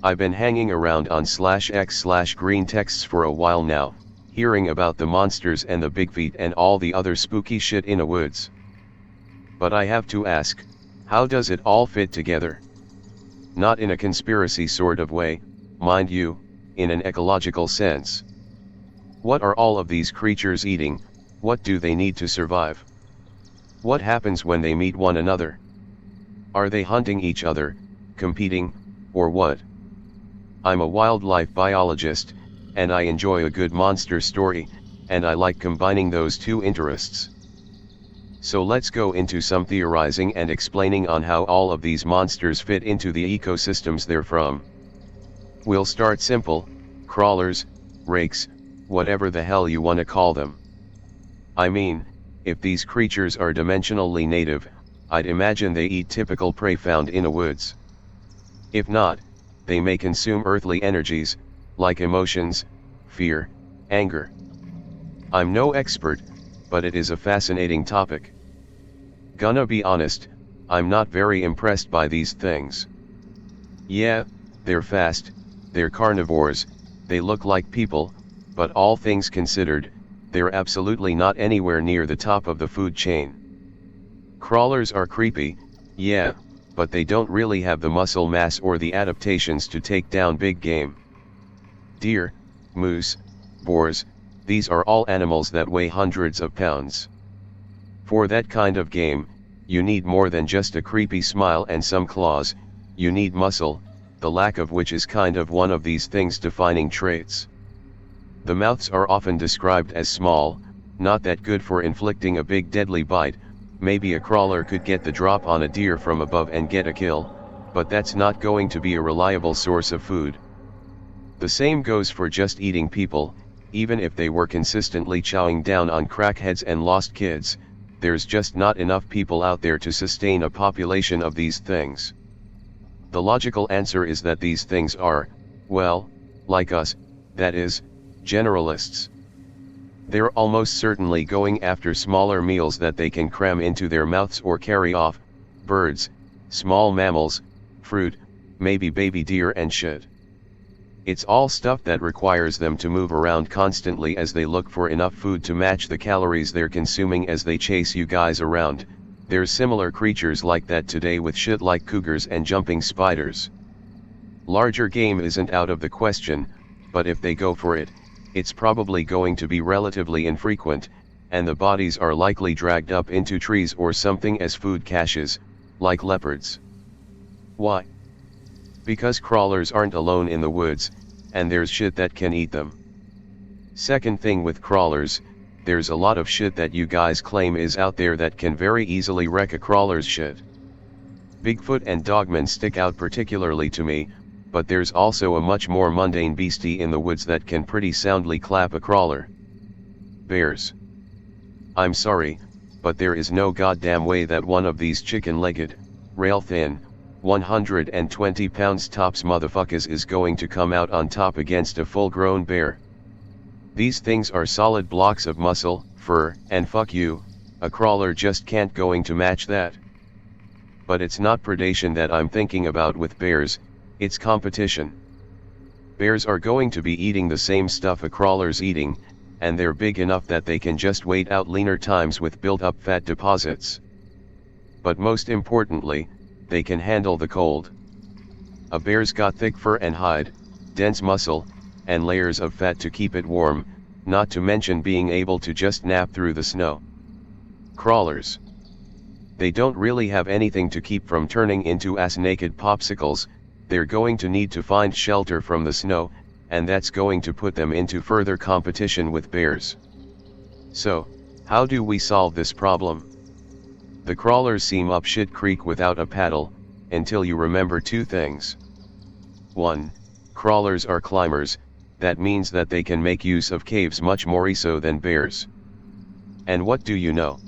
I've been hanging around on /x/green texts for a while now, hearing about the monsters and the big feet and all the other spooky shit in the woods. But I have to ask, how does it all fit together? Not in a conspiracy sort of way, mind you, in an ecological sense. What are all of these creatures eating? What do they need to survive? What happens when they meet one another? Are they hunting each other, competing, or what? I'm a wildlife biologist, and I enjoy a good monster story, and I like combining those two interests. So let's go into some theorizing and explaining on how all of these monsters fit into the ecosystems they're from. We'll start simple: crawlers, rakes, whatever the hell you wanna call them. I mean, if these creatures are dimensionally native, I'd imagine they eat typical prey found in the woods. If not, they may consume earthly energies, like emotions, fear, anger. I'm no expert, but it is a fascinating topic. Gonna be honest, I'm not very impressed by these things. Yeah, they're fast, they're carnivores, they look like people, but all things considered, they're absolutely not anywhere near the top of the food chain. Crawlers are creepy, yeah, but they don't really have the muscle mass or the adaptations to take down big game. Deer, moose, boars, these are all animals that weigh hundreds of pounds. For that kind of game, you need more than just a creepy smile and some claws, you need muscle, the lack of which is kind of one of these things' defining traits. The mouths are often described as small, not that good for inflicting a big deadly bite. Maybe a crawler could get the drop on a deer from above and get a kill, but that's not going to be a reliable source of food. The same goes for just eating people. Even if they were consistently chowing down on crackheads and lost kids, there's just not enough people out there to sustain a population of these things. The logical answer is that these things are, well, like us, that is, generalists. They're almost certainly going after smaller meals that they can cram into their mouths or carry off: birds, small mammals, fruit, maybe baby deer and shit. It's all stuff that requires them to move around constantly as they look for enough food to match the calories they're consuming as they chase you guys around. There's similar creatures like that today with shit like cougars and jumping spiders. Larger game isn't out of the question, but if they go for it, it's probably going to be relatively infrequent, and the bodies are likely dragged up into trees or something as food caches, like leopards. Why? Because crawlers aren't alone in the woods, and there's shit that can eat them. Second thing with crawlers, there's a lot of shit that you guys claim is out there that can very easily wreck a crawler's shit. Bigfoot and dogmen stick out particularly to me, but there's also a much more mundane beastie in the woods that can pretty soundly clap a crawler. Bears. I'm sorry, but there is no goddamn way that one of these chicken-legged, rail-thin, 120 pounds tops motherfuckers is going to come out on top against a full-grown bear. These things are solid blocks of muscle, fur, and fuck you, a crawler just can't going to match that. But it's not predation that I'm thinking about with bears, it's competition. Bears are going to be eating the same stuff a crawler's eating, and they're big enough that they can just wait out leaner times with built-up fat deposits. But most importantly, they can handle the cold. A bear's got thick fur and hide, dense muscle, and layers of fat to keep it warm, not to mention being able to just nap through the snow. Crawlers. They don't really have anything to keep from turning into ass-naked popsicles. They're going to need to find shelter from the snow, and that's going to put them into further competition with bears. So, how do we solve this problem? The crawlers seem up shit creek without a paddle, until you remember two things. 1. Crawlers are climbers, that means that they can make use of caves much more so than bears. And what do you know?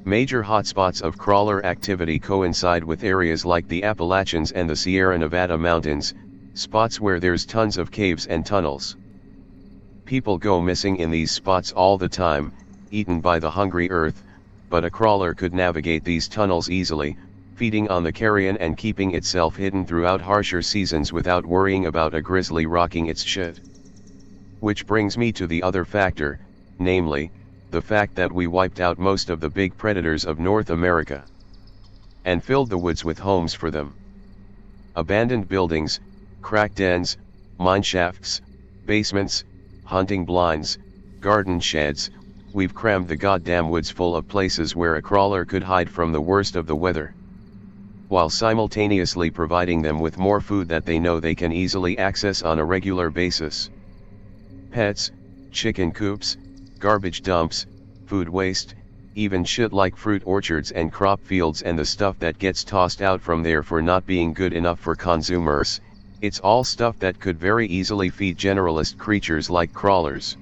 Major hotspots of crawler activity coincide with areas like the Appalachians and the Sierra Nevada mountains, spots where there's tons of caves and tunnels. People go missing in these spots all the time, eaten by the hungry earth, but a crawler could navigate these tunnels easily, feeding on the carrion and keeping itself hidden throughout harsher seasons without worrying about a grizzly rocking its shit. Which brings me to the other factor, namely, the fact that we wiped out most of the big predators of North America and filled the woods with homes for them. Abandoned buildings, crack dens, mine shafts, basements, hunting blinds, garden sheds, we've crammed the goddamn woods full of places where a crawler could hide from the worst of the weather, while simultaneously providing them with more food that they know they can easily access on a regular basis. Pets, chicken coops, garbage dumps, food waste, even shit like fruit orchards and crop fields and the stuff that gets tossed out from there for not being good enough for consumers, it's all stuff that could very easily feed generalist creatures like crawlers.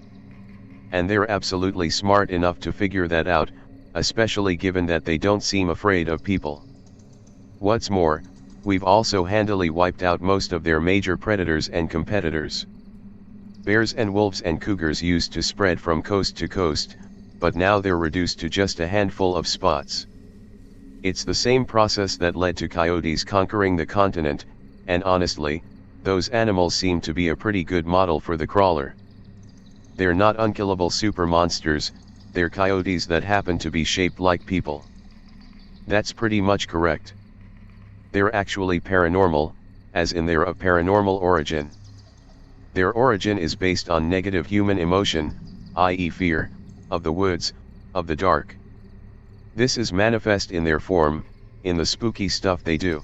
And they're absolutely smart enough to figure that out, especially given that they don't seem afraid of people. What's more, we've also handily wiped out most of their major predators and competitors. Bears and wolves and cougars used to spread from coast to coast, but now they're reduced to just a handful of spots. It's the same process that led to coyotes conquering the continent, and honestly, those animals seem to be a pretty good model for the crawler. They're not unkillable super monsters, they're coyotes that happen to be shaped like people. That's pretty much correct. They're actually paranormal, as in they're of paranormal origin. Their origin is based on negative human emotion, i.e. fear, of the woods, of the dark. This is manifest in their form, in the spooky stuff they do.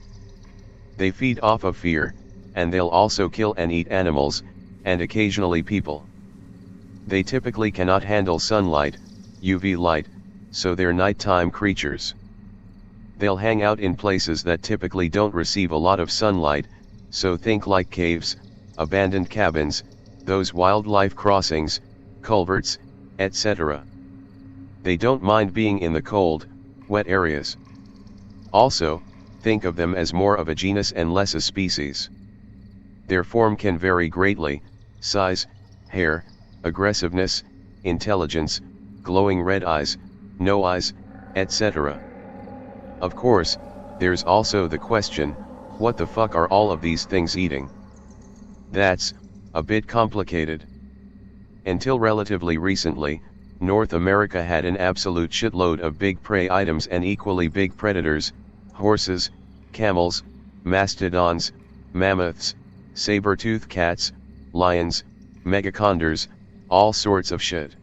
They feed off of fear, and they'll also kill and eat animals, and occasionally people. They typically cannot handle sunlight, UV light, so they're nighttime creatures. They'll hang out in places that typically don't receive a lot of sunlight, so think like caves, abandoned cabins, those wildlife crossings, culverts, etc. They don't mind being in the cold, wet areas. Also, think of them as more of a genus and less a species. Their form can vary greatly: size, hair, aggressiveness, intelligence, glowing red eyes, no eyes, etc. Of course, there's also the question, what the fuck are all of these things eating? That's a bit complicated. Until relatively recently, North America had an absolute shitload of big prey items and equally big predators: horses, camels, mastodons, mammoths, saber-toothed cats, lions, megacondors, all sorts of shit.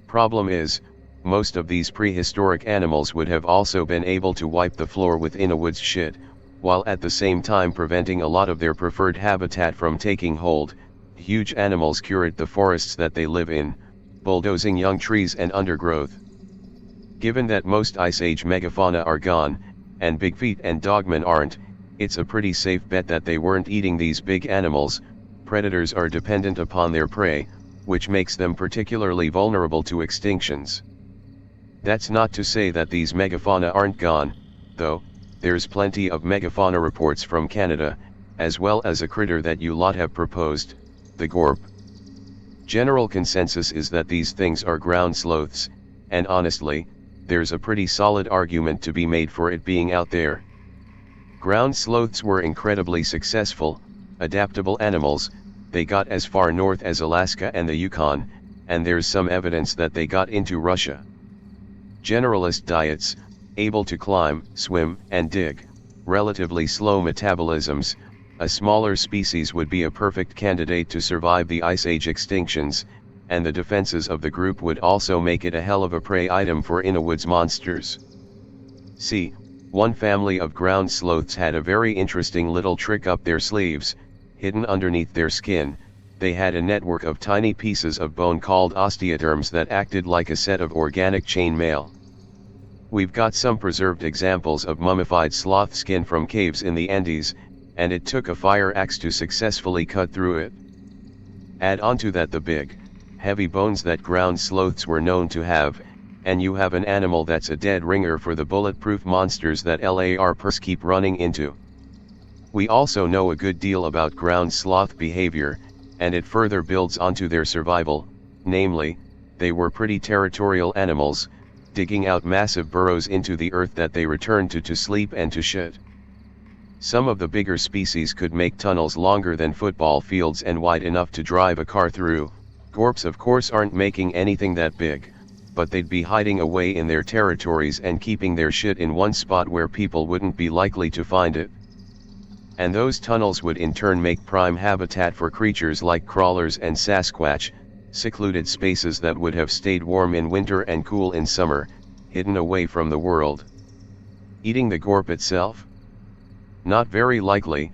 Problem is, most of these prehistoric animals would have also been able to wipe the floor with Innawoods shit, while at the same time preventing a lot of their preferred habitat from taking hold. Huge animals curate the forests that they live in, bulldozing young trees and undergrowth. Given that most Ice Age megafauna are gone, and big feet and dogmen aren't, it's a pretty safe bet that they weren't eating these big animals. Predators are dependent upon their prey, which makes them particularly vulnerable to extinctions. That's not to say that these megafauna aren't gone, though. There's plenty of megafauna reports from Canada, as well as a critter that you lot have proposed, the gorp. General consensus is that these things are ground sloths, and honestly, there's a pretty solid argument to be made for it being out there. Ground sloths were incredibly successful, adaptable animals. They got as far north as Alaska and the Yukon, and there's some evidence that they got into Russia. Generalist diets, able to climb, swim, and dig, relatively slow metabolisms, a smaller species would be a perfect candidate to survive the Ice Age extinctions, and the defenses of the group would also make it a hell of a prey item for Innawoods monsters. See, one family of ground sloths had a very interesting little trick up their sleeves. Hidden underneath their skin, they had a network of tiny pieces of bone called osteoderms that acted like a set of organic chain mail. We've got some preserved examples of mummified sloth skin from caves in the Andes, and it took a fire axe to successfully cut through it. Add onto that the big, heavy bones that ground sloths were known to have, and you have an animal that's a dead ringer for the bulletproof monsters that LARPers keep running into. We also know a good deal about ground sloth behavior, and it further builds onto their survival, namely, they were pretty territorial animals. digging out massive burrows into the earth that they return to sleep and to shit. Some of the bigger species could make tunnels longer than football fields and wide enough to drive a car through. Gorps of course aren't making anything that big, but they'd be hiding away in their territories and keeping their shit in one spot where people wouldn't be likely to find it. And those tunnels would in turn make prime habitat for creatures like crawlers and Sasquatch, secluded spaces that would have stayed warm in winter and cool in summer, hidden away from the world. Eating the gorp itself? Not very likely.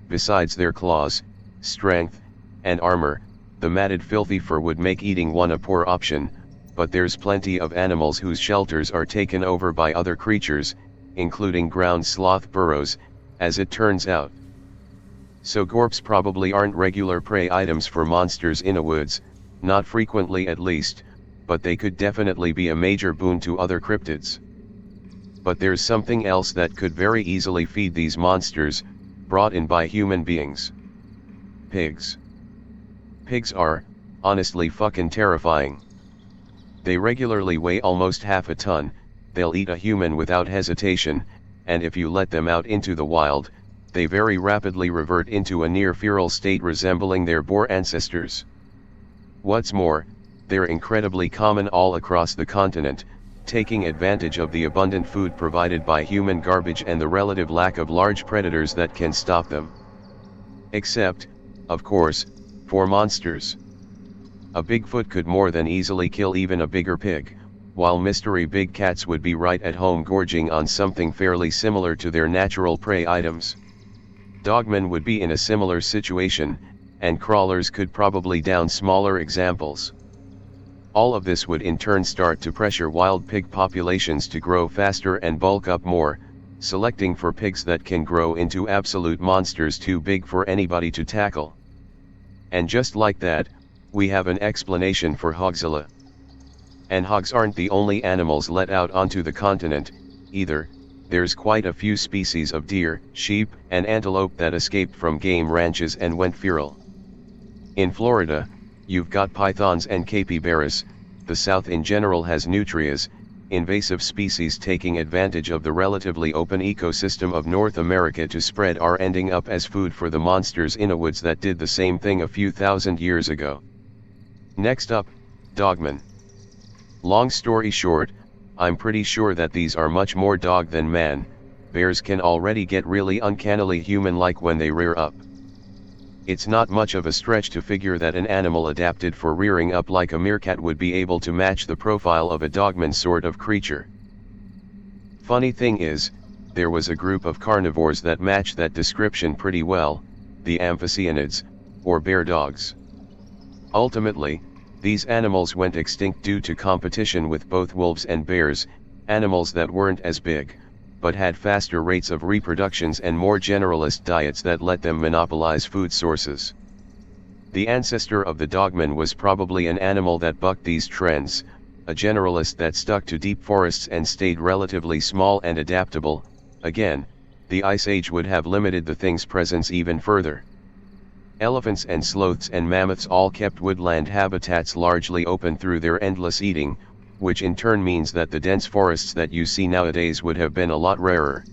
Besides their claws, strength, and armor, the matted filthy fur would make eating one a poor option, but there's plenty of animals whose shelters are taken over by other creatures, including ground sloth burrows, as it turns out. So gorps probably aren't regular prey items for monsters in a woods, not frequently at least, but they could definitely be a major boon to other cryptids. But there's something else that could very easily feed these monsters, brought in by human beings. Pigs. Pigs are, honestly fucking terrifying. They regularly weigh almost half a ton, they'll eat a human without hesitation, and if you let them out into the wild, they very rapidly revert into a near-feral state resembling their boar ancestors. What's more, they're incredibly common all across the continent, taking advantage of the abundant food provided by human garbage and the relative lack of large predators that can stop them. Except, of course, for monsters. A Bigfoot could more than easily kill even a bigger pig, while mystery big cats would be right at home gorging on something fairly similar to their natural prey items. Dogmen would be in a similar situation, and crawlers could probably down smaller examples. All of this would in turn start to pressure wild pig populations to grow faster and bulk up more, selecting for pigs that can grow into absolute monsters too big for anybody to tackle. And just like that, we have an explanation for Hogzilla. And hogs aren't the only animals let out onto the continent, either. There's quite a few species of deer, sheep, and antelope that escaped from game ranches and went feral. In Florida, you've got pythons and capybaras. The South in general has nutrias, invasive species taking advantage of the relatively open ecosystem of North America to spread are ending up as food for the monsters in Innawoods that did the same thing a few thousand years ago. Next up, dogmen. Long story short, I'm pretty sure that these are much more dog than man. Bears can already get really uncannily human-like when they rear up. It's not much of a stretch to figure that an animal adapted for rearing up like a meerkat would be able to match the profile of a dogman sort of creature. Funny thing is, there was a group of carnivores that matched that description pretty well, the amphicyonids, or bear dogs. Ultimately, these animals went extinct due to competition with both wolves and bears, animals that weren't as big, but had faster rates of reproductions and more generalist diets that let them monopolize food sources. The ancestor of the dogman was probably an animal that bucked these trends, a generalist that stuck to deep forests and stayed relatively small and adaptable. Again, the Ice Age would have limited the thing's presence even further. Elephants and sloths and mammoths all kept woodland habitats largely open through their endless eating, which in turn means that the dense forests that you see nowadays would have been a lot rarer.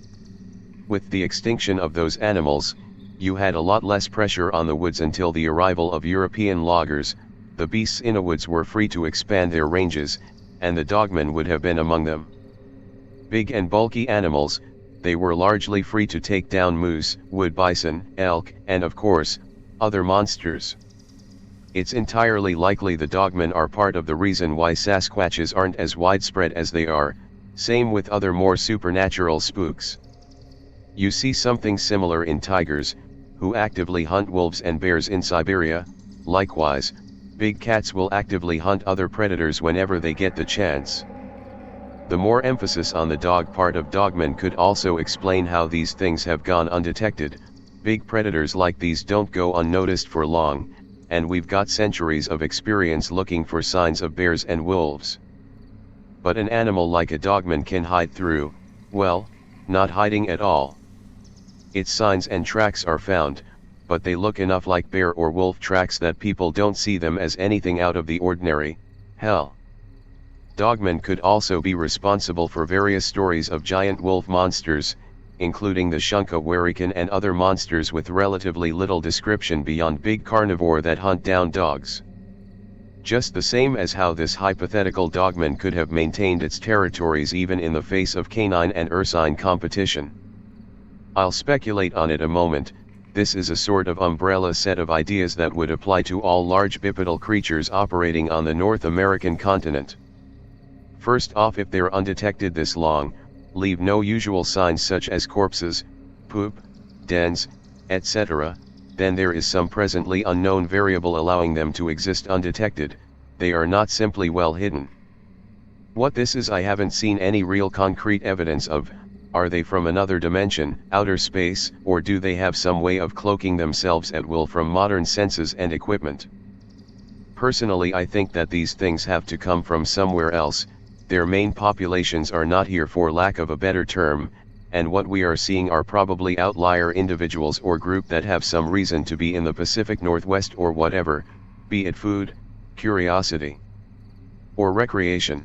With the extinction of those animals, you had a lot less pressure on the woods until the arrival of European loggers. The beasts in the woods were free to expand their ranges, and the dogmen would have been among them. Big and bulky animals, they were largely free to take down moose, wood bison, elk, and of course, other monsters. It's entirely likely the dogmen are part of the reason why Sasquatches aren't as widespread as they are, same with other more supernatural spooks. You see something similar in tigers, who actively hunt wolves and bears in Siberia. Likewise, big cats will actively hunt other predators whenever they get the chance. The more emphasis on the dog part of dogmen could also explain how these things have gone undetected. Big predators like these don't go unnoticed for long, and we've got centuries of experience looking for signs of bears and wolves. But an animal like a dogman can hide through, well, not hiding at all. Its signs and tracks are found, but they look enough like bear or wolf tracks that people don't see them as anything out of the ordinary. Hell, Dogmen could also be responsible for various stories of giant wolf monsters, including the Shunka-Warikan and other monsters with relatively little description beyond big carnivore that hunt down dogs. Just the same as how this hypothetical dogman could have maintained its territories even in the face of canine and ursine competition. I'll speculate on it a moment. This is a sort of umbrella set of ideas that would apply to all large bipedal creatures operating on the North American continent. First off, if they're undetected this long, leave no usual signs such as corpses, poop, dens, etc., then there is some presently unknown variable allowing them to exist undetected. They are not simply well hidden. What this is I haven't seen any real concrete evidence of. Are they from another dimension, outer space, or do they have some way of cloaking themselves at will from modern senses and equipment? Personally, I think that these things have to come from somewhere else. Their main populations are not here, for lack of a better term, and what we are seeing are probably outlier individuals or group that have some reason to be in the Pacific Northwest or whatever, be it food, curiosity, or recreation.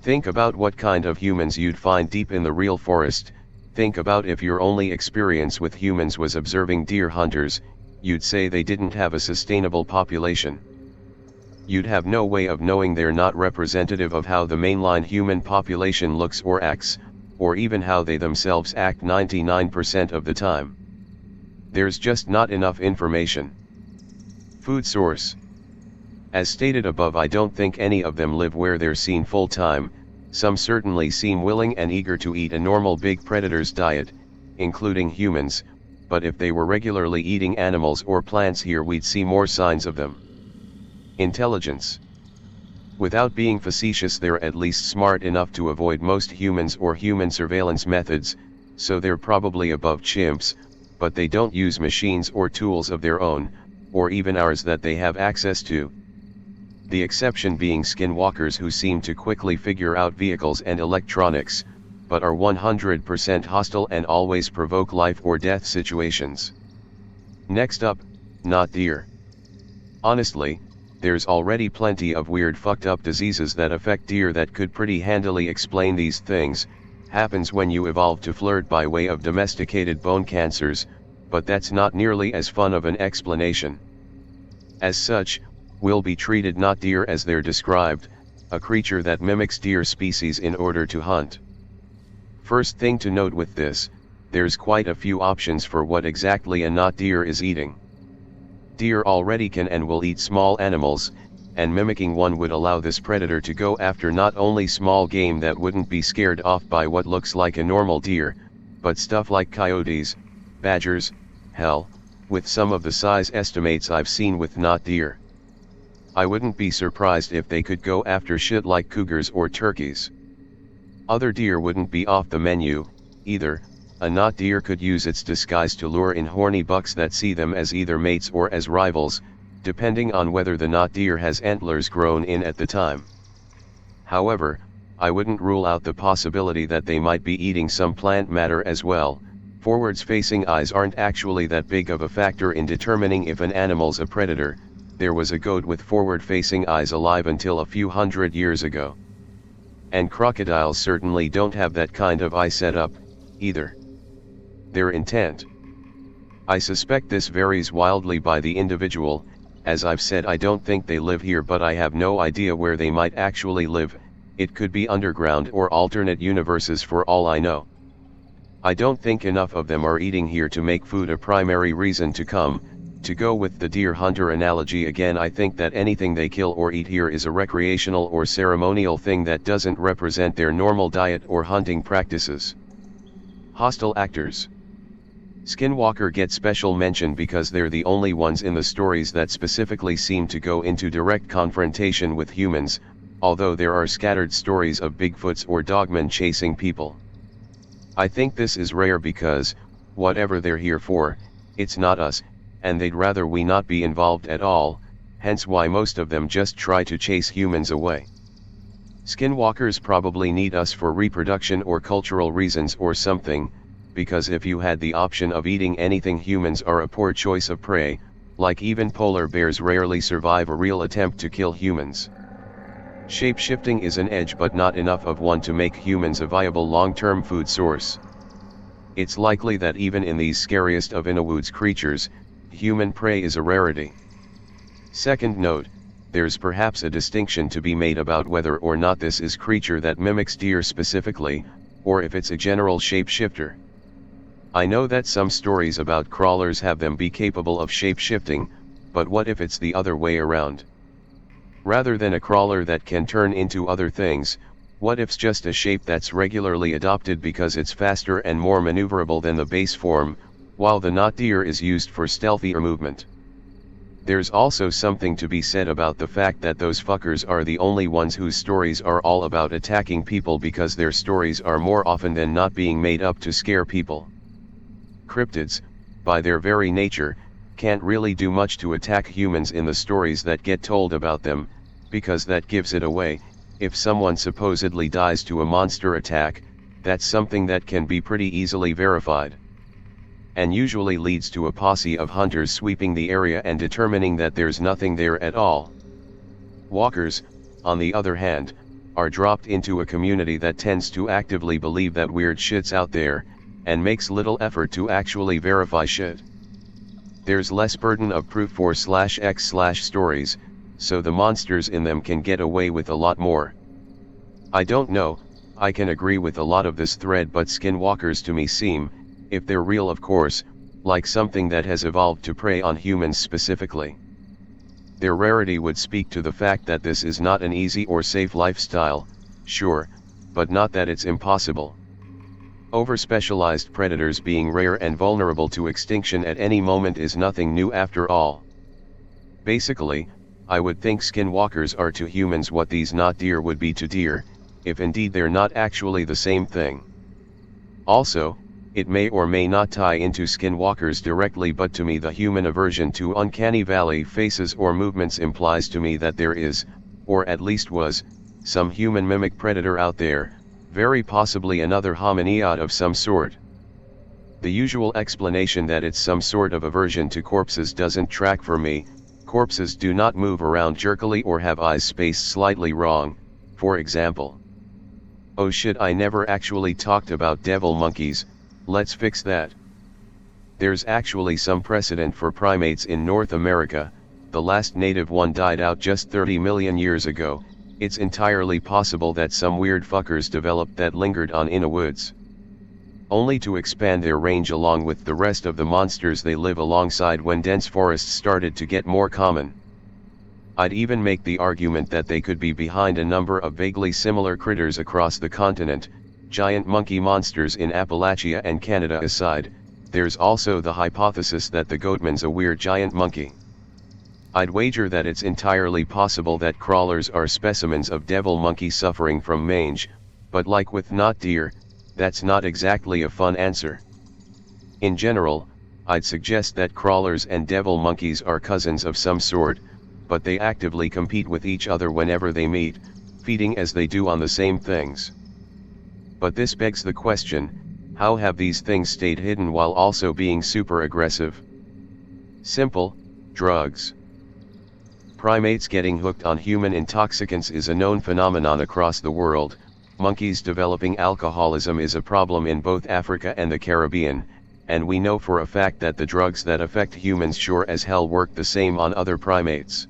Think about what kind of humans you'd find deep in the real forest. Think about if your only experience with humans was observing deer hunters, you'd say they didn't have a sustainable population. You'd have no way of knowing they're not representative of how the mainline human population looks or acts, or even how they themselves act 99% of the time. There's just not enough information. Food source. As stated above, I don't think any of them live where they're seen full time. Some certainly seem willing and eager to eat a normal big predator's diet, including humans, but if they were regularly eating animals or plants here, we'd see more signs of them. Intelligence. Without being facetious, they're at least smart enough to avoid most humans or human surveillance methods, so they're probably above chimps, but they don't use machines or tools of their own, or even ours that they have access to. The exception being skinwalkers, who seem to quickly figure out vehicles and electronics, but are 100% hostile and always provoke life or death situations. Next up, not deer. Honestly, there's already plenty of weird fucked up diseases that affect deer that could pretty handily explain these things. Happens when you evolve to flirt by way of domesticated bone cancers, but that's not nearly as fun of an explanation. As such, will be treated not deer as they're described, a creature that mimics deer species in order to hunt. First thing to note with this, there's quite a few options for what exactly a not deer is eating. Deer already can and will eat small animals, and mimicking one would allow this predator to go after not only small game that wouldn't be scared off by what looks like a normal deer, but stuff like coyotes, badgers, hell, with some of the size estimates I've seen with not deer. I wouldn't be surprised if they could go after shit like cougars or turkeys. Other deer wouldn't be off the menu, either. A not deer could use its disguise to lure in horny bucks that see them as either mates or as rivals, depending on whether the not deer has antlers grown in at the time. However, I wouldn't rule out the possibility that they might be eating some plant matter as well. Forwards-facing eyes aren't actually that big of a factor in determining if an animal's a predator. There was a goat with forward-facing eyes alive until a few hundred years ago. And crocodiles certainly don't have that kind of eye setup, either. Their intent. I suspect this varies wildly by the individual. As I've said, I don't think they live here, but I have no idea where they might actually live. It could be underground or alternate universes for all I know. I don't think enough of them are eating here to make food a primary reason to come. To go with the deer hunter analogy again, I think that anything they kill or eat here is a recreational or ceremonial thing that doesn't represent their normal diet or hunting practices. Hostile actors. Skinwalker get special mention because they're the only ones in the stories that specifically seem to go into direct confrontation with humans, although there are scattered stories of Bigfoots or dogmen chasing people. I think this is rare because, whatever they're here for, it's not us, and they'd rather we not be involved at all, hence why most of them just try to chase humans away. Skinwalkers probably need us for reproduction or cultural reasons or something, because if you had the option of eating anything, humans are a poor choice of prey, like even polar bears rarely survive a real attempt to kill humans. Shape-shifting is an edge but not enough of one to make humans a viable long-term food source. It's likely that even in these scariest of Innawoods creatures, human prey is a rarity. Second note, there's perhaps a distinction to be made about whether or not this is creature that mimics deer specifically, or if it's a general shapeshifter. I know that some stories about crawlers have them be capable of shape-shifting, but what if it's the other way around? Rather than a crawler that can turn into other things, what if's just a shape that's regularly adopted because it's faster and more maneuverable than the base form, while the not deer is used for stealthier movement? There's also something to be said about the fact that those fuckers are the only ones whose stories are all about attacking people, because their stories are more often than not being made up to scare people. Cryptids, by their very nature, can't really do much to attack humans in the stories that get told about them, because that gives it away. If someone supposedly dies to a monster attack, that's something that can be pretty easily verified, and usually leads to a posse of hunters sweeping the area and determining that there's nothing there at all. Walkers, on the other hand, are dropped into a community that tends to actively believe that weird shit's out there, and makes little effort to actually verify shit. There's less burden of proof for /x/ stories, so the monsters in them can get away with a lot more. I don't know, I can agree with a lot of this thread, but skinwalkers to me seem, if they're real of course, like something that has evolved to prey on humans specifically. Their rarity would speak to the fact that this is not an easy or safe lifestyle, sure, but not that it's impossible. Over-specialized predators being rare and vulnerable to extinction at any moment is nothing new after all. Basically, I would think skinwalkers are to humans what these not deer would be to deer, if indeed they're not actually the same thing. Also, it may or may not tie into skinwalkers directly, but to me the human aversion to uncanny valley faces or movements implies to me that there is, or at least was, some human mimic predator out there, very possibly another hominiad of some sort. The usual explanation that it's some sort of aversion to corpses doesn't track for me. Corpses do not move around jerkily or have eyes spaced slightly wrong, for example. Oh shit, I never actually talked about devil monkeys, let's fix that. There's actually some precedent for primates in North America. The last native one died out just 30 million years ago. It's entirely possible that some weird fuckers developed that lingered on Innawoods, only to expand their range along with the rest of the monsters they live alongside when dense forests started to get more common. I'd even make the argument that they could be behind a number of vaguely similar critters across the continent. Giant monkey monsters in Appalachia and Canada aside, there's also the hypothesis that the goatman's a weird giant monkey. I'd wager that it's entirely possible that crawlers are specimens of devil monkey suffering from mange, but like with not deer, that's not exactly a fun answer. In general, I'd suggest that crawlers and devil monkeys are cousins of some sort, but they actively compete with each other whenever they meet, feeding as they do on the same things. But this begs the question, how have these things stayed hidden while also being super aggressive? Simple, drugs. Primates getting hooked on human intoxicants is a known phenomenon across the world. Monkeys developing alcoholism is a problem in both Africa and the Caribbean, and we know for a fact that the drugs that affect humans sure as hell work the same on other primates.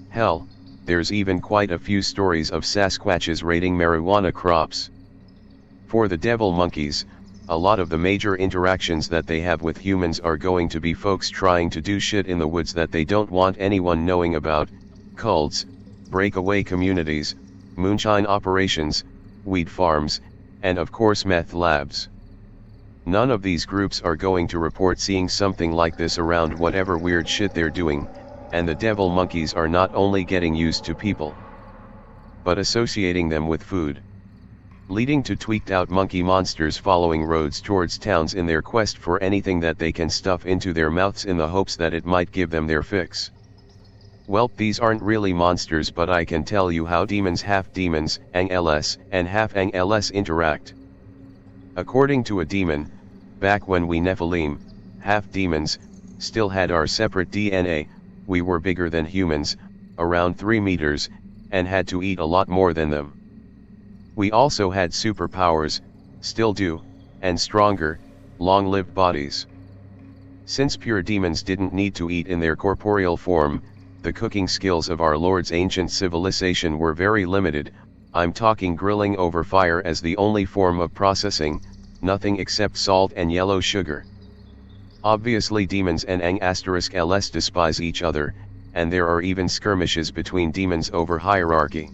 Hell, there's even quite a few stories of Sasquatches raiding marijuana crops. For the devil monkeys, a lot of the major interactions that they have with humans are going to be folks trying to do shit in the woods that they don't want anyone knowing about: cults, breakaway communities, moonshine operations, weed farms, and of course meth labs. None of these groups are going to report seeing something like this around whatever weird shit they're doing, and the devil monkeys are not only getting used to people, but associating them with food, leading to tweaked out monkey monsters following roads towards towns in their quest for anything that they can stuff into their mouths in the hopes that it might give them their fix. Well, these aren't really monsters, but I can tell you how demons, half demons, NLS, and half NLS interact. According to a demon, back when we Nephilim, half demons, still had our separate DNA, we were bigger than humans, around 3 meters, and had to eat a lot more than them. We also had superpowers, still do, and stronger, long-lived bodies. Since pure demons didn't need to eat in their corporeal form, the cooking skills of our Lord's ancient civilization were very limited. I'm talking grilling over fire as the only form of processing, nothing except salt and yellow sugar. Obviously demons and *ls despise each other, and there are even skirmishes between demons over hierarchy.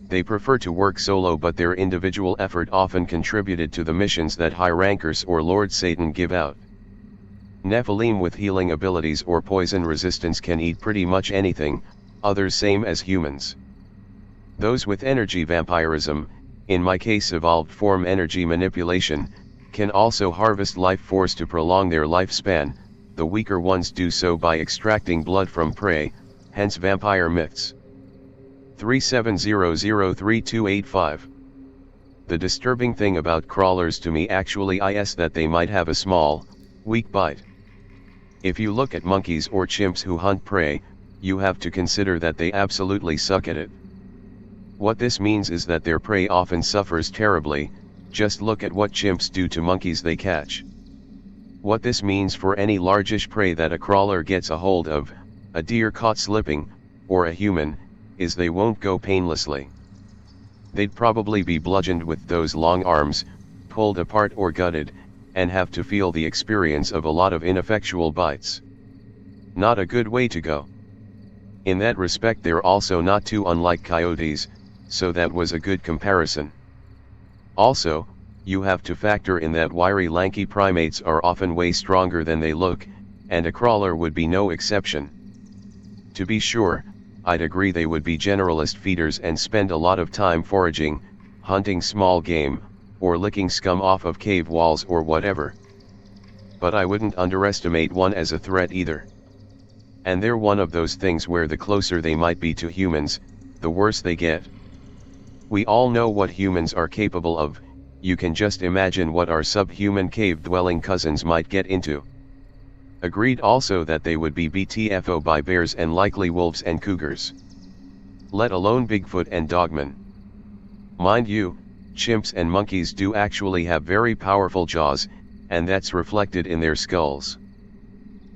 They prefer to work solo, but their individual effort often contributed to the missions that high rankers or Lord Satan give out. Nephilim with healing abilities or poison resistance can eat pretty much anything, others same as humans. Those with energy vampirism, in my case evolved form energy manipulation, can also harvest life force to prolong their lifespan. The weaker ones do so by extracting blood from prey, hence vampire myths. 37003285. The disturbing thing about crawlers to me actually is that they might have a small, weak bite. If you look at monkeys or chimps who hunt prey, you have to consider that they absolutely suck at it. What this means is that their prey often suffers terribly. Just look at what chimps do to monkeys they catch. What this means for any largish prey that a crawler gets a hold of, a deer caught slipping, or a human, is they won't go painlessly. They'd probably be bludgeoned with those long arms, pulled apart or gutted, and have to feel the experience of a lot of ineffectual bites. Not a good way to go. In that respect they're also not too unlike coyotes, so that was a good comparison. Also, you have to factor in that wiry lanky primates are often way stronger than they look, and a crawler would be no exception. To be sure, I'd agree they would be generalist feeders and spend a lot of time foraging, hunting small game, or licking scum off of cave walls or whatever. But I wouldn't underestimate one as a threat either. And they're one of those things where the closer they might be to humans, the worse they get. We all know what humans are capable of. You can just imagine what our subhuman cave-dwelling cousins might get into. Agreed also that they would be BTFO by bears and likely wolves and cougars. Let alone Bigfoot and Dogman. Mind you, chimps and monkeys do actually have very powerful jaws, and that's reflected in their skulls.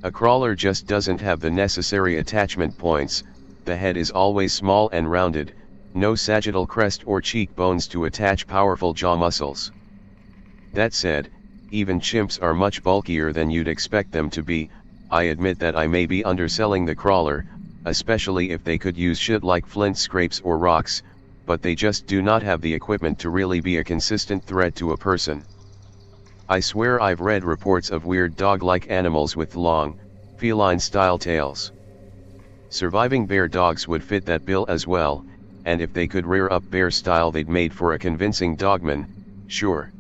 A crawler just doesn't have the necessary attachment points. The head is always small and rounded, no sagittal crest or cheekbones to attach powerful jaw muscles. That said, even chimps are much bulkier than you'd expect them to be. I admit that I may be underselling the crawler, especially if they could use shit like flint scrapes or rocks, but they just do not have the equipment to really be a consistent threat to a person. I swear I've read reports of weird dog-like animals with long, feline-style tails. Surviving bear dogs would fit that bill as well, and if they could rear up bear style they'd made for a convincing dogman, sure.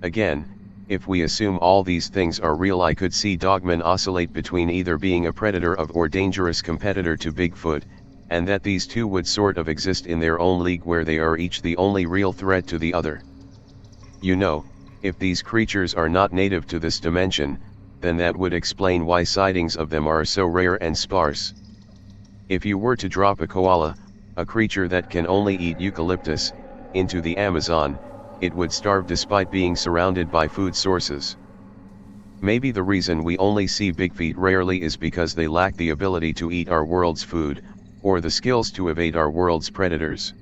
Again, if we assume all these things are real, I could see dogmen oscillate between either being a predator of or dangerous competitor to Bigfoot, and that these two would sort of exist in their own league where they are each the only real threat to the other. You know, if these creatures are not native to this dimension, then that would explain why sightings of them are so rare and sparse. If you were to drop a koala, a creature that can only eat eucalyptus, into the Amazon, it would starve despite being surrounded by food sources. Maybe the reason we only see Bigfeet rarely is because they lack the ability to eat our world's food, or the skills to evade our world's predators.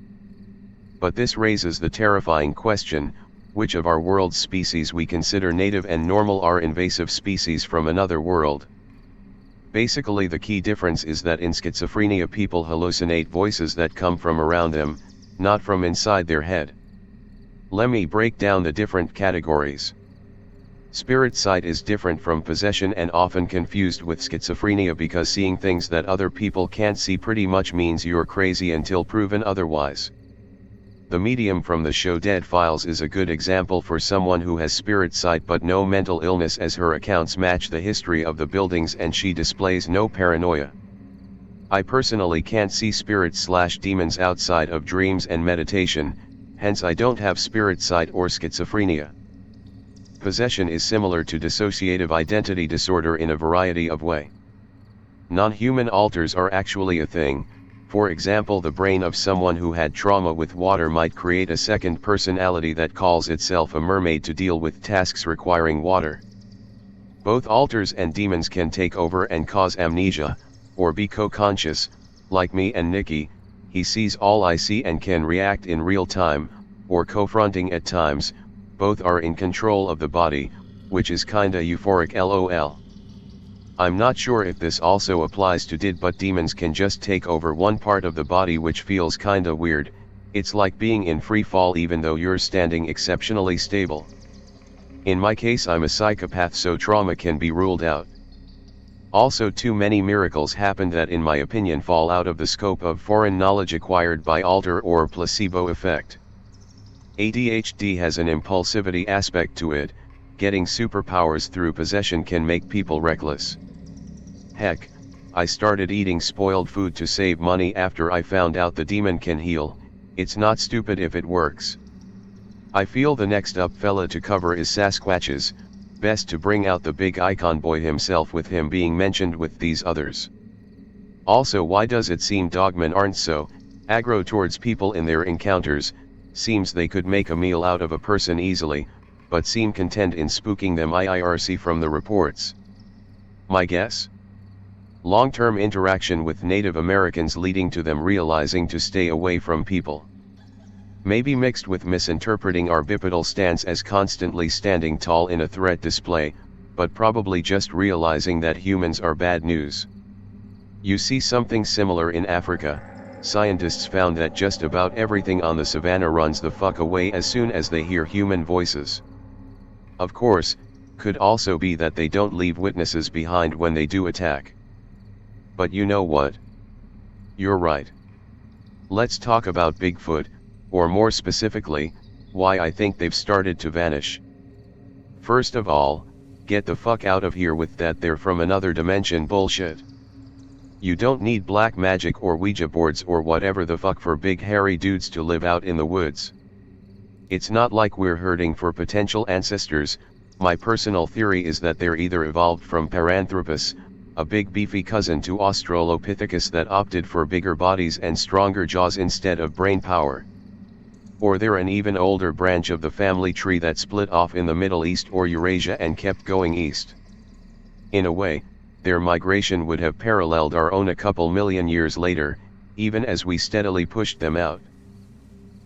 But this raises the terrifying question, which of our world's species we consider native and normal are invasive species from another world. Basically the key difference is that in schizophrenia people hallucinate voices that come from around them, not from inside their head. Let me break down the different categories. Spirit sight is different from possession and often confused with schizophrenia because seeing things that other people can't see pretty much means you're crazy until proven otherwise. The medium from the show Dead Files is a good example for someone who has spirit sight but no mental illness, as her accounts match the history of the buildings and she displays no paranoia. I personally can't see spirits/demons outside of dreams and meditation, hence I don't have spirit sight or schizophrenia. Possession is similar to dissociative identity disorder in a variety of ways. Non-human alters are actually a thing, For example, the brain of someone who had trauma with water might create a second personality that calls itself a mermaid to deal with tasks requiring water. Both alters and demons can take over and cause amnesia, or be co-conscious, like me and Nikki. He sees all I see and can react in real time, or co-fronting at times. Both are in control of the body, which is kinda euphoric lol. I'm not sure if this also applies to did, but demons can just take over one part of the body, which feels kinda weird. It's like being in free fall even though you're standing exceptionally stable. In my case, I'm a psychopath, so trauma can be ruled out. Also, too many miracles happen that in my opinion fall out of the scope of foreign knowledge acquired by alter or placebo effect. ADHD has an impulsivity aspect to it. Getting superpowers through possession can make people reckless. Heck, I started eating spoiled food to save money after I found out the demon can heal. It's not stupid if it works. I feel the next up fella to cover is Sasquatches. Best to bring out the big icon boy himself, with him being mentioned with these others. Also, why does it seem dogmen aren't so aggro towards people in their encounters? Seems they could make a meal out of a person easily, but seem content in spooking them IRC from the reports. My guess? Long-term interaction with Native Americans leading to them realizing to stay away from people. Maybe mixed with misinterpreting our bipedal stance as constantly standing tall in a threat display, but probably just realizing that humans are bad news. You see something similar in Africa. Scientists found that just about everything on the savannah runs the fuck away as soon as they hear human voices. Of course, could also be that they don't leave witnesses behind when they do attack. But you know what? You're right. Let's talk about Bigfoot, or more specifically, why I think they've started to vanish. First of all, get the fuck out of here with that they're from another dimension bullshit. You don't need black magic or Ouija boards or whatever the fuck for big hairy dudes to live out in the woods. It's not like we're hurting for potential ancestors. My personal theory is that they're either evolved from Paranthropus, a big beefy cousin to Australopithecus that opted for bigger bodies and stronger jaws instead of brain power. Or they're an even older branch of the family tree that split off in the Middle East or Eurasia and kept going east. In a way, their migration would have paralleled our own a couple million years later, even as we steadily pushed them out.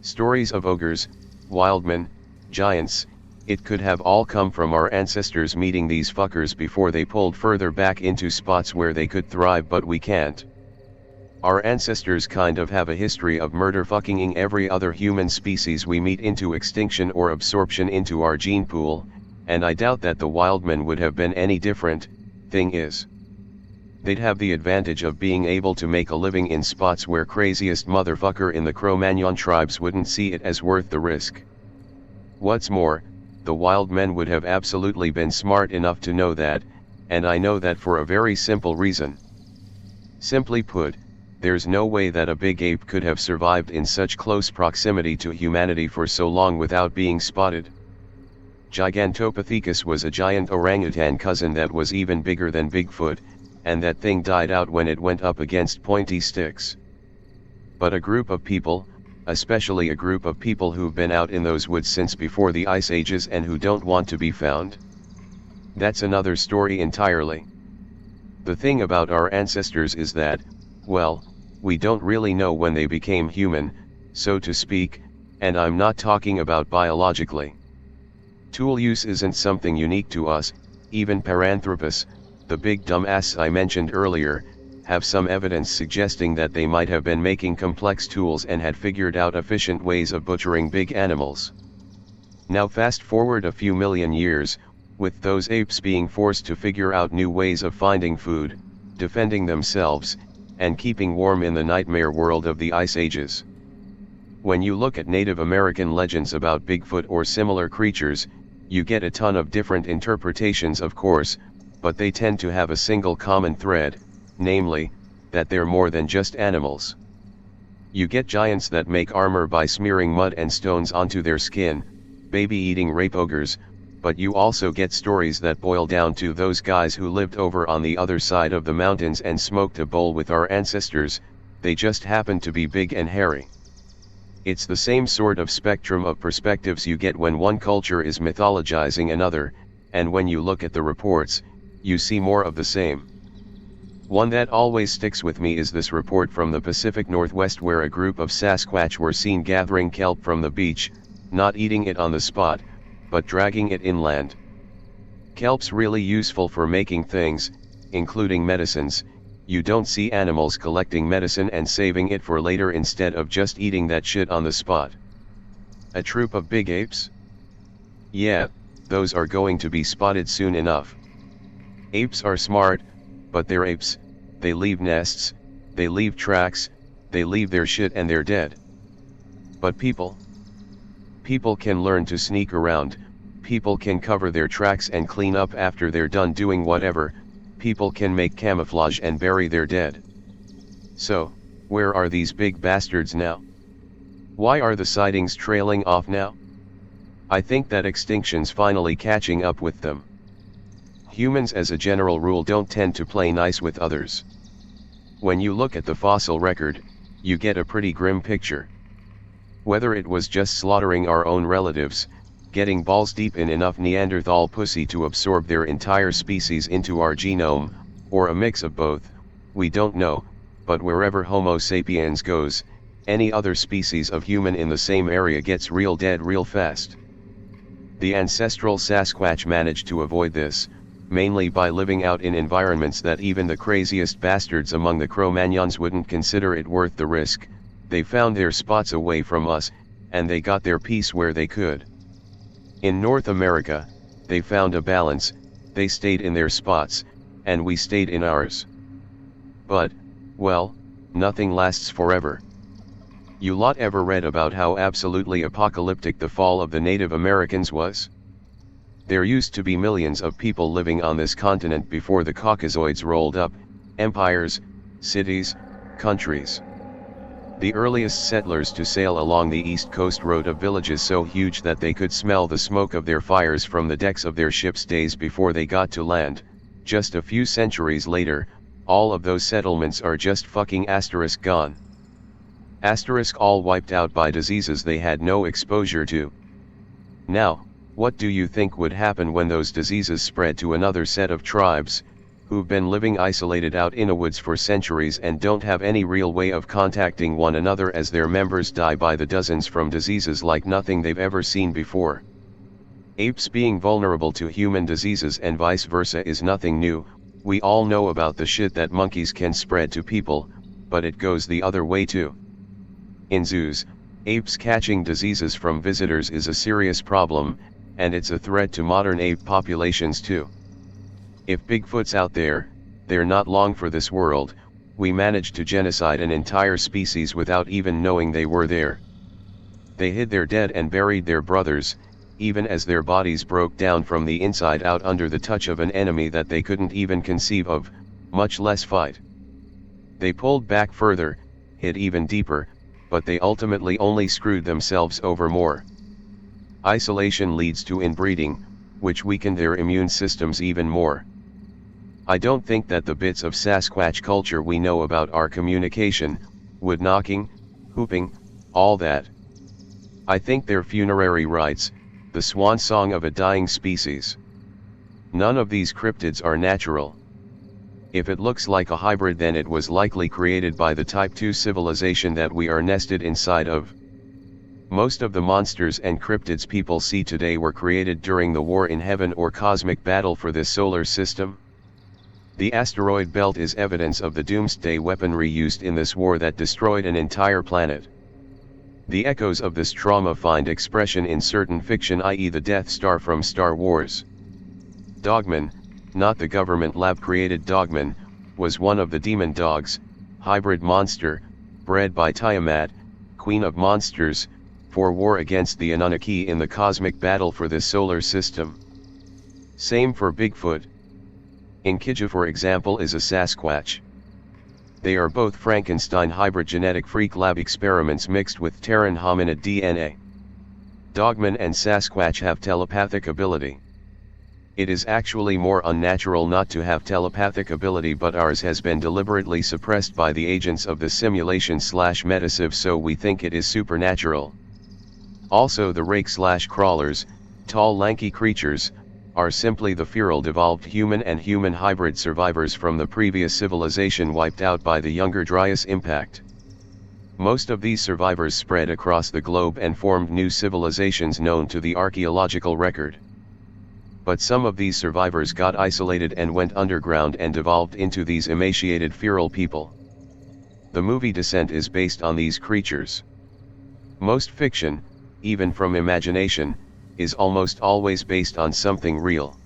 Stories of ogres, wildmen, giants, it could have all come from our ancestors meeting these fuckers before they pulled further back into spots where they could thrive, but we can't. Our ancestors kind of have a history of murder fucking every other human species we meet into extinction or absorption into our gene pool, and I doubt that the wildmen would have been any different. Thing is, they'd have the advantage of being able to make a living in spots where craziest motherfucker in the Cro-Magnon tribes wouldn't see it as worth the risk. What's more, the wild men would have absolutely been smart enough to know that, and I know that for a very simple reason. Simply put, there's no way that a big ape could have survived in such close proximity to humanity for so long without being spotted. Gigantopithecus was a giant orangutan cousin that was even bigger than Bigfoot, and that thing died out when it went up against pointy sticks. But a group of people, especially a group of people who've been out in those woods since before the ice ages and who don't want to be found? That's another story entirely. The thing about our ancestors is that, well, we don't really know when they became human, so to speak, and I'm not talking about biologically. Tool use isn't something unique to us. Even Paranthropus, the big dumbass I mentioned earlier, have some evidence suggesting that they might have been making complex tools and had figured out efficient ways of butchering big animals. Now fast forward a few million years, with those apes being forced to figure out new ways of finding food, defending themselves, and keeping warm in the nightmare world of the ice ages. When you look at Native American legends about Bigfoot or similar creatures, you get a ton of different interpretations, of course, but they tend to have a single common thread, namely, that they're more than just animals. You get giants that make armor by smearing mud and stones onto their skin, baby-eating rape ogres, but you also get stories that boil down to those guys who lived over on the other side of the mountains and smoked a bowl with our ancestors, they just happen to be big and hairy. It's the same sort of spectrum of perspectives you get when one culture is mythologizing another, and when you look at the reports, you see more of the same. One that always sticks with me is this report from the Pacific Northwest where a group of Sasquatch were seen gathering kelp from the beach, not eating it on the spot, but dragging it inland. Kelp's really useful for making things, including medicines. You don't see animals collecting medicine and saving it for later instead of just eating that shit on the spot. A troop of big apes? Yeah, those are going to be spotted soon enough. Apes are smart, but they're apes. They leave nests, they leave tracks, they leave their shit and they're dead. But people? People can learn to sneak around, people can cover their tracks and clean up after they're done doing whatever, people can make camouflage and bury their dead. So, where are these big bastards now? Why are the sightings trailing off now? I think that extinction's finally catching up with them. Humans as a general rule don't tend to play nice with others. When you look at the fossil record, you get a pretty grim picture. Whether it was just slaughtering our own relatives, getting balls deep in enough Neanderthal pussy to absorb their entire species into our genome, or a mix of both, we don't know, but wherever Homo sapiens goes, any other species of human in the same area gets real dead real fast. The ancestral Sasquatch managed to avoid this, mainly by living out in environments that even the craziest bastards among the Cro-Magnons wouldn't consider it worth the risk. They found their spots away from us, and they got their peace where they could. In North America, they found a balance, they stayed in their spots, and we stayed in ours. But, well, nothing lasts forever. You lot ever read about how absolutely apocalyptic the fall of the Native Americans was? There used to be millions of people living on this continent before the Caucasoids rolled up, empires, cities, countries. The earliest settlers to sail along the east coast wrote of villages so huge that they could smell the smoke of their fires from the decks of their ships days before they got to land. Just a few centuries later, all of those settlements are just fucking asterisk gone. Asterisk all wiped out by diseases they had no exposure to. Now, what do you think would happen when those diseases spread to another set of tribes, who've been living isolated out in the woods for centuries and don't have any real way of contacting one another as their members die by the dozens from diseases like nothing they've ever seen before? Apes being vulnerable to human diseases and vice versa is nothing new. We all know about the shit that monkeys can spread to people, but it goes the other way too. In zoos, apes catching diseases from visitors is a serious problem, and it's a threat to modern ape populations too. If Bigfoot's out there, they're not long for this world. We managed to genocide an entire species without even knowing they were there. They hid their dead and buried their brothers, even as their bodies broke down from the inside out under the touch of an enemy that they couldn't even conceive of, much less fight. They pulled back further, hid even deeper, but they ultimately only screwed themselves over more. Isolation leads to inbreeding, which weakened their immune systems even more. I don't think that the bits of Sasquatch culture we know about are communication, wood knocking, whooping, all that. I think they're funerary rites, the swan song of a dying species. None of these cryptids are natural. If it looks like a hybrid, then it was likely created by the Type 2 civilization that we are nested inside of. Most of the monsters and cryptids people see today were created during the war in heaven or cosmic battle for this solar system. The asteroid belt is evidence of the doomsday weaponry used in this war that destroyed an entire planet. The echoes of this trauma find expression in certain fiction, i.e. the Death Star from Star Wars. Dogman, not the government lab-created Dogman, was one of the demon dogs, hybrid monster, bred by Tiamat, queen of monsters, for war against the Anunnaki in the cosmic battle for this solar system. Same for Bigfoot. Inkija, for example, is a Sasquatch. They are both Frankenstein hybrid genetic freak lab experiments mixed with Terran hominid DNA. Dogman and Sasquatch have telepathic ability. It is actually more unnatural not to have telepathic ability, but ours has been deliberately suppressed by the agents of the simulation/metasieve, so we think it is supernatural. Also the rake/crawlers, tall lanky creatures, are simply the feral devolved human and human hybrid survivors from the previous civilization wiped out by the Younger Dryas impact. Most of these survivors spread across the globe and formed new civilizations known to the archaeological record. But some of these survivors got isolated and went underground and devolved into these emaciated feral people. The movie Descent is based on these creatures. Most fiction, even from imagination, is almost always based on something real.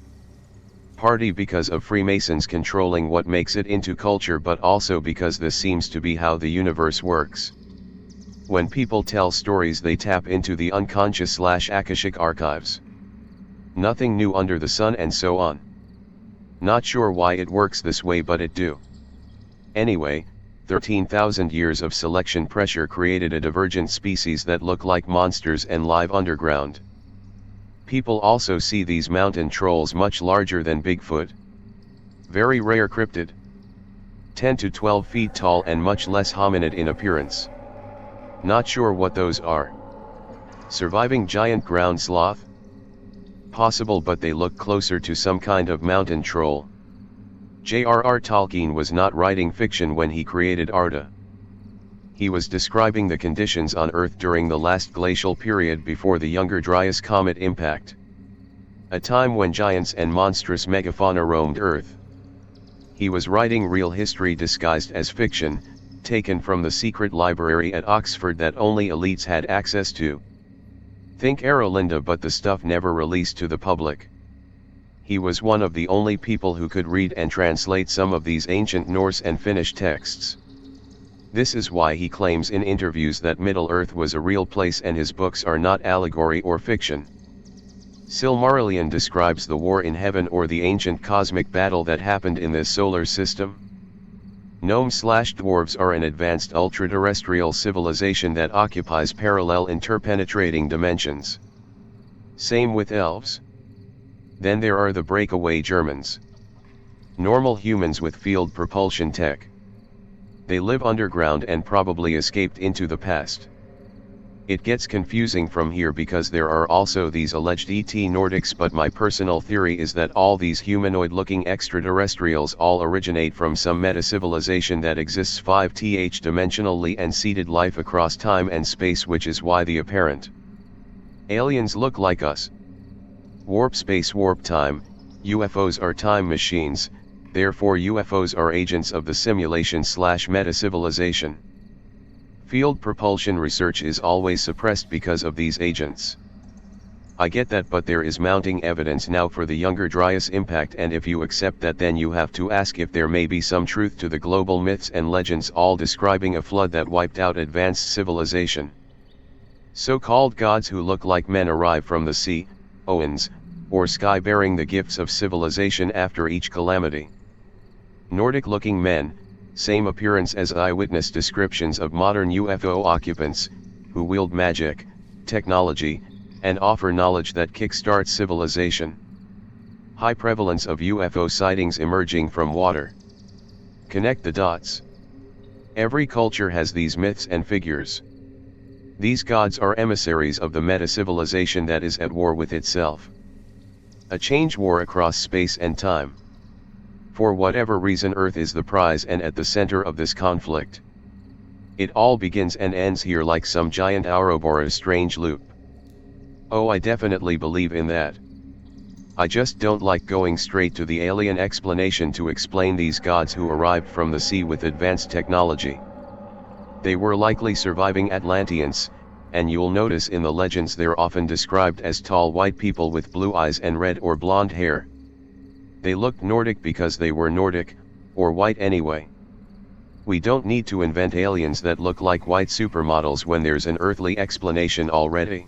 Partly because of Freemasons controlling what makes it into culture, but also because this seems to be how the universe works. When people tell stories, they tap into the unconscious/Akashic archives. Nothing new under the sun and so on. Not sure why it works this way, but it do. Anyway, 13,000 years of selection pressure created a divergent species that look like monsters and live underground. People also see these mountain trolls much larger than Bigfoot. Very rare cryptid. 10 to 12 feet tall and much less hominid in appearance. Not sure what those are. Surviving giant ground sloth? Possible, but they look closer to some kind of mountain troll. J.R.R. Tolkien was not writing fiction when he created Arda. He was describing the conditions on Earth during the last glacial period before the Younger Dryas comet impact. A time when giants and monstrous megafauna roamed Earth. He was writing real history disguised as fiction, taken from the secret library at Oxford that only elites had access to. Think Arolinda, but the stuff never released to the public. He was one of the only people who could read and translate some of these ancient Norse and Finnish texts. This is why he claims in interviews that Middle-earth was a real place and his books are not allegory or fiction. Silmarillion describes the war in heaven or the ancient cosmic battle that happened in this solar system. Gnomes/dwarves are an advanced ultra-terrestrial civilization that occupies parallel interpenetrating dimensions. Same with elves. Then there are the breakaway Germans. Normal humans with field propulsion tech. They live underground and probably escaped into the past. It gets confusing from here because there are also these alleged ET Nordics, but my personal theory is that all these humanoid-looking extraterrestrials all originate from some meta-civilization that exists 5th dimensionally and seeded life across time and space, which is why the apparent aliens look like us. Warp space, warp time, UFOs are time machines, therefore UFOs are agents of the simulation/meta-civilization. Field propulsion research is always suppressed because of these agents. I get that, but there is mounting evidence now for the Younger Dryas impact, and if you accept that, then you have to ask if there may be some truth to the global myths and legends all describing a flood that wiped out advanced civilization. So-called gods who look like men arrive from the sea, Oans, or sky bearing the gifts of civilization after each calamity. Nordic-looking men, same appearance as eyewitness descriptions of modern UFO occupants, who wield magic, technology, and offer knowledge that kickstarts civilization. High prevalence of UFO sightings emerging from water. Connect the dots. Every culture has these myths and figures. These gods are emissaries of the meta-civilization that is at war with itself. A change war across space and time. For whatever reason, Earth is the prize and at the center of this conflict. It all begins and ends here like some giant Ouroboros strange loop. Oh, I definitely believe in that. I just don't like going straight to the alien explanation to explain these gods who arrived from the sea with advanced technology. They were likely surviving Atlanteans, and you'll notice in the legends they're often described as tall white people with blue eyes and red or blonde hair. They looked Nordic because they were Nordic, or white anyway. We don't need to invent aliens that look like white supermodels when there's an earthly explanation already.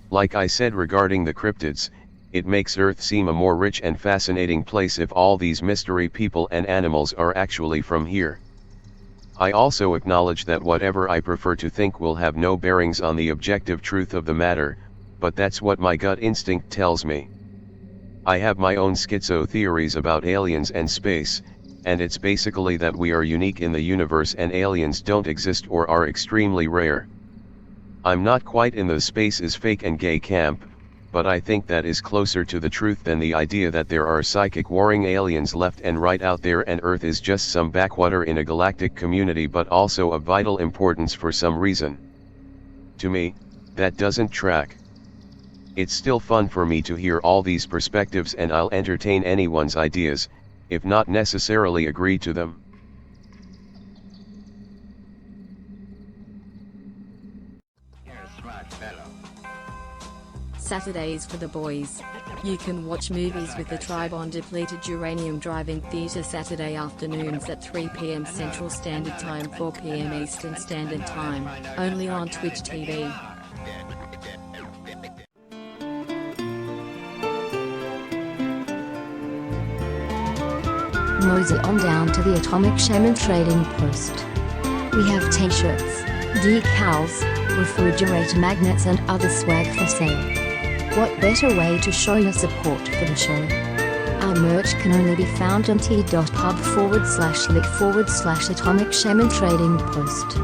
Like I said regarding the cryptids, it makes Earth seem a more rich and fascinating place if all these mystery people and animals are actually from here. I also acknowledge that whatever I prefer to think will have no bearings on the objective truth of the matter, but that's what my gut instinct tells me. I have my own schizo theories about aliens and space, and it's basically that we are unique in the universe and aliens don't exist or are extremely rare. I'm not quite in the space is fake and gay camp, but I think that is closer to the truth than the idea that there are psychic warring aliens left and right out there and Earth is just some backwater in a galactic community but also of vital importance for some reason. To me, that doesn't track. It's still fun for me to hear all these perspectives and I'll entertain anyone's ideas, if not necessarily agree to them. Saturdays for the boys. You can watch movies with the tribe on depleted uranium drive-in theater Saturday afternoons at 3 p.m. Central Standard Time, 4 p.m. Eastern Standard Time, only on Twitch TV. Mosey on down to the Atomic Shaman Trading Post. We have t-shirts, decals, refrigerator magnets and other swag for sale. What better way to show your support for the show? Our merch can only be found on t.pub/link/Atomic Shaman Trading Post.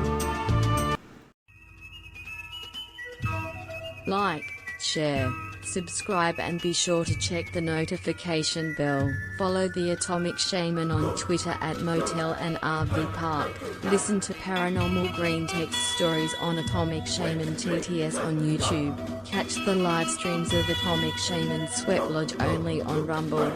Like, share, subscribe and be sure to check the notification bell. Follow the Atomic Shaman on Twitter at Motel and RV Park. Listen to Paranormal Green Text Stories on Atomic Shaman TTS on YouTube. Catch the live streams of Atomic Shaman Sweat Lodge only on Rumble.